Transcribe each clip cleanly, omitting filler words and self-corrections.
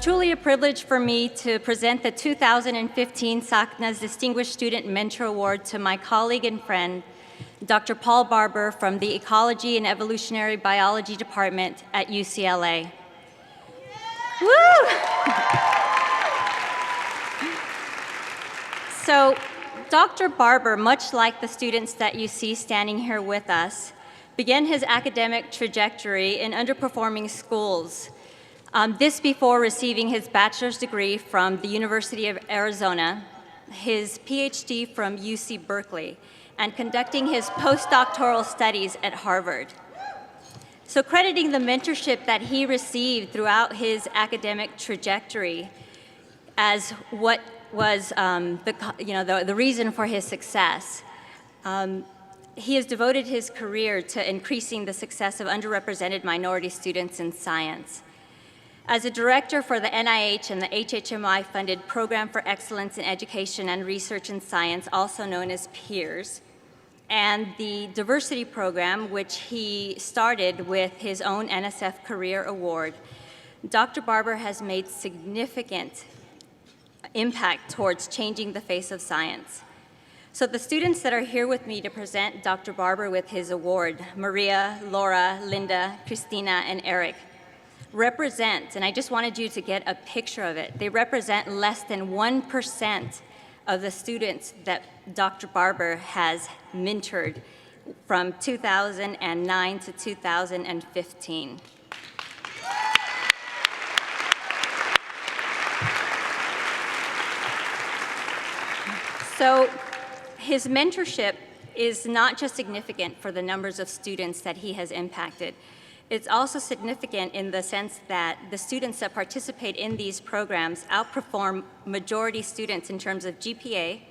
truly a privilege for me to present the 2015 SACNAS Distinguished Student Mentor Award to my colleague and friend, Dr. Paul Barber from the Ecology and Evolutionary Biology Department at UCLA. Woo! So, Dr. Barber, much like the students that you see standing here with us, began his academic trajectory in underperforming schools. This before receiving his bachelor's degree from the University of Arizona, his PhD from UC Berkeley, and conducting his postdoctoral studies at Harvard. So crediting the mentorship that he received throughout his academic trajectory as what was the reason for his success, he has devoted his career to increasing the success of underrepresented minority students in science. As a director for the NIH and the HHMI-funded Program for Excellence in Education and Research in Science, also known as PEERS, and the Diversity Program, which he started with his own NSF Career Award, Dr. Barber has made significant impact towards changing the face of science. So the students that are here with me to present Dr. Barber with his award, Maria, Laura, Linda, Christina, and Eric, represent, and I just wanted you to get a picture of it, they represent less than 1% of the students that Dr. Barber has mentored from 2009 to 2015. So his mentorship is not just significant for the numbers of students that he has impacted. It's also significant in the sense that the students that participate in these programs outperform majority students in terms of GPA,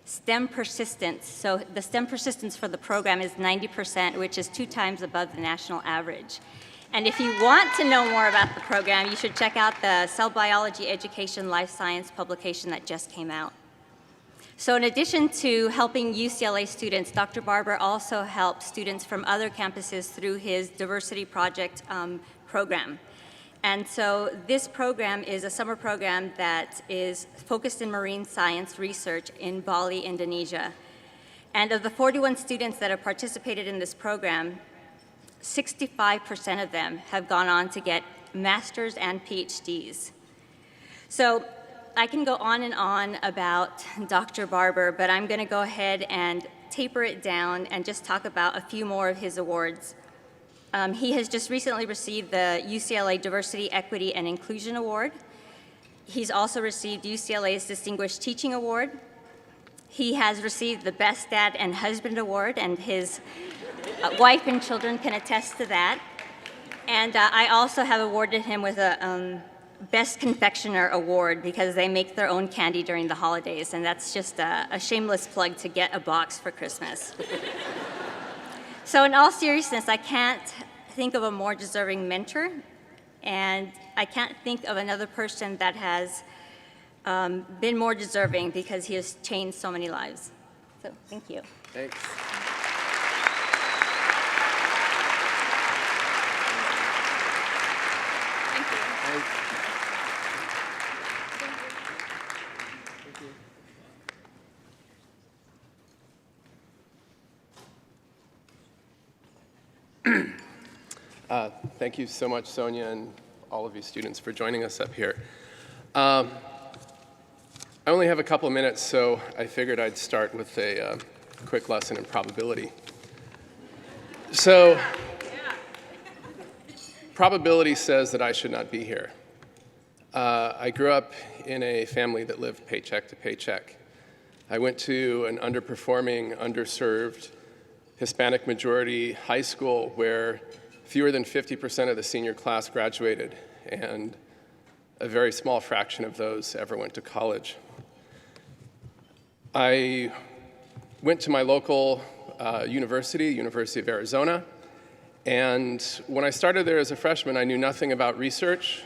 STEM persistence. So the STEM persistence for the program is 90%, which is 2 times above the national average. And if you want to know more about the program, you should check out the Cell Biology Education Life Science publication that just came out. So in addition to helping UCLA students, Dr. Barber also helps students from other campuses through his Diversity Project program. And so this program is a summer program that is focused in marine science research in Bali, Indonesia. And of the 41 students that have participated in this program, 65% of them have gone on to get masters and PhDs. So I can go on and on about Dr. Barber, but I'm going to go ahead and taper it down and just talk about a few more of his awards. He has just recently received the UCLA Diversity, Equity, and Inclusion Award. He's also received UCLA's Distinguished Teaching Award. He has received the Best Dad and Husband Award, and his wife and children can attest to that. And I also have awarded him with a Best Confectioner Award because they make their own candy during the holidays, and that's just a shameless plug to get a box for Christmas. So in all seriousness, I can't think of a more deserving mentor, and I can't think of another person that has been more deserving because he has changed so many lives. So thank you. Thanks. Thank you. Thanks. Thank you so much, Sonia, and all of you students for joining us up here. I only have a couple minutes, so I figured I'd start with a quick lesson in probability. So, probability says that I should not be here. I grew up in a family that lived paycheck to paycheck. I went to an underperforming, underserved, Hispanic majority high school where fewer than 50% of the senior class graduated, and a very small fraction of those ever went to college. I went to my local university, University of Arizona, and when I started there as a freshman, I knew nothing about research.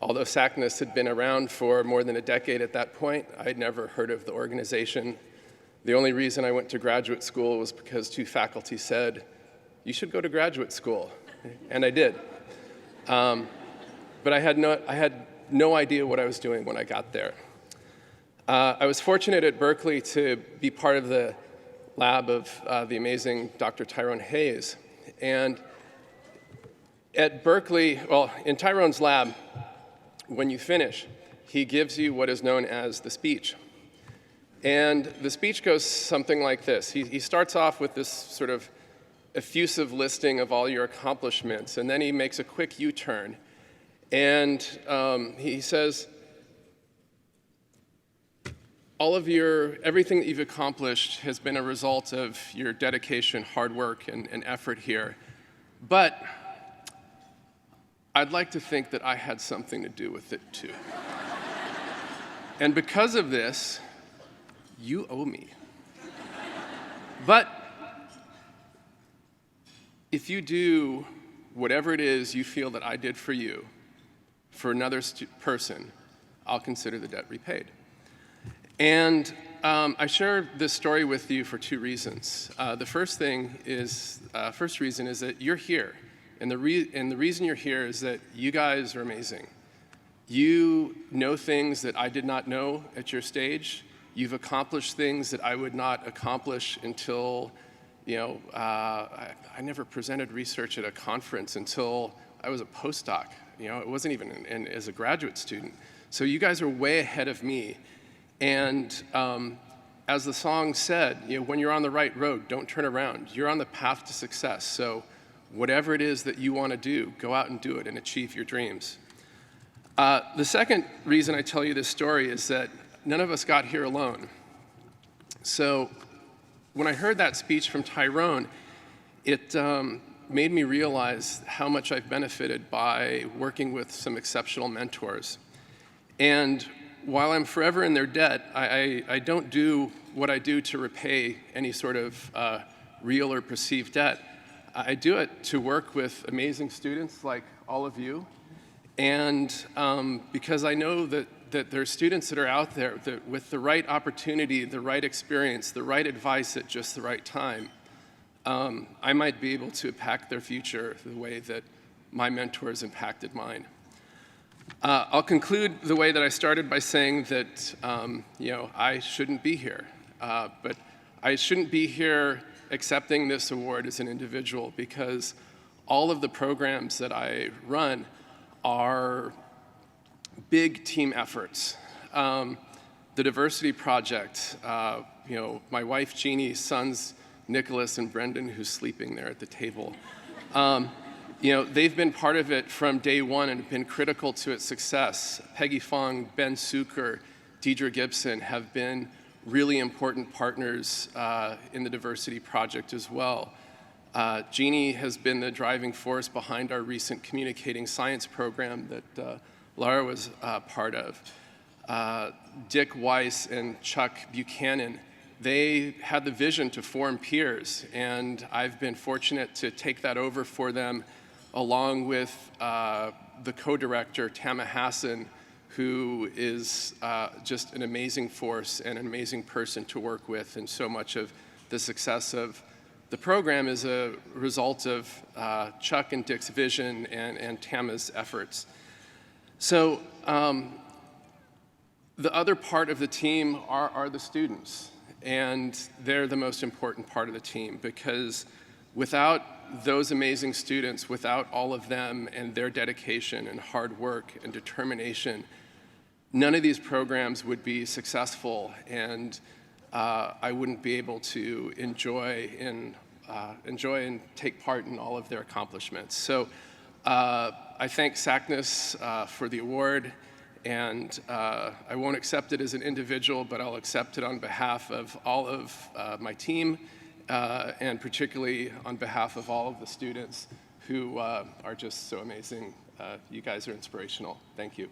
Although SACNAS had been around for more than a decade at that point, I'd never heard of the organization. The only reason I went to graduate school was because 2 faculty said, "You should go to graduate school," and I did. But I had no idea what I was doing when I got there. I was fortunate at Berkeley to be part of the lab of the amazing Dr. Tyrone Hayes. And at Berkeley, well, in Tyrone's lab, when you finish, he gives you what is known as the speech. And the speech goes something like this. He starts off with this sort of effusive listing of all your accomplishments, and then he makes a quick U-turn. And he says, everything that you've accomplished has been a result of your dedication, hard work, and effort here. But I'd like to think that I had something to do with it too. And because of this, you owe me. But if you do whatever it is you feel that I did for you, for another person, I'll consider the debt repaid. And I share this story with you for two reasons. The first reason is that you're here. And the reason you're here is that you guys are amazing. You know things that I did not know at your stage. You've accomplished things that I would not accomplish until, I never presented research at a conference until I was a postdoc. It wasn't even as a graduate student. So you guys are way ahead of me. And as the song said, when you're on the right road, don't turn around. You're on the path to success. So whatever it is that you want to do, go out and do it and achieve your dreams. The second reason I tell you this story is that none of us got here alone. So when I heard that speech from Tyrone, it made me realize how much I've benefited by working with some exceptional mentors. And while I'm forever in their debt, I don't do what I do to repay any sort of real or perceived debt. I do it to work with amazing students like all of you, and because I know that there are students that are out there that with the right opportunity, the right experience, the right advice at just the right time, I might be able to impact their future the way that my mentors impacted mine. I'll conclude the way that I started by saying that I shouldn't be here, but I shouldn't be here accepting this award as an individual because all of the programs that I run are big team efforts. The Diversity Project, my wife Jeannie, sons Nicholas and Brendan, who's sleeping there at the table. They've been part of it from day one and been critical to its success. Peggy Fong, Ben Suker, Deidre Gibson have been really important partners in the Diversity Project as well. Jeannie has been the driving force behind our recent communicating science program that Laura was part of. Dick Weiss and Chuck Buchanan, they had the vision to form peers, and I've been fortunate to take that over for them along with the co-director, Tama Hassan, who is just an amazing force and an amazing person to work with, and so much of the success of the program is a result of Chuck and Dick's vision and Tama's efforts. So the other part of the team are the students, and they're the most important part of the team because without those amazing students, without all of them and their dedication and hard work and determination, none of these programs would be successful, and I wouldn't be able to enjoy and take part in all of their accomplishments. So I thank SACNAS for the award, and I won't accept it as an individual, but I'll accept it on behalf of all of my team, and particularly on behalf of all of the students who are just so amazing. You guys are inspirational. Thank you.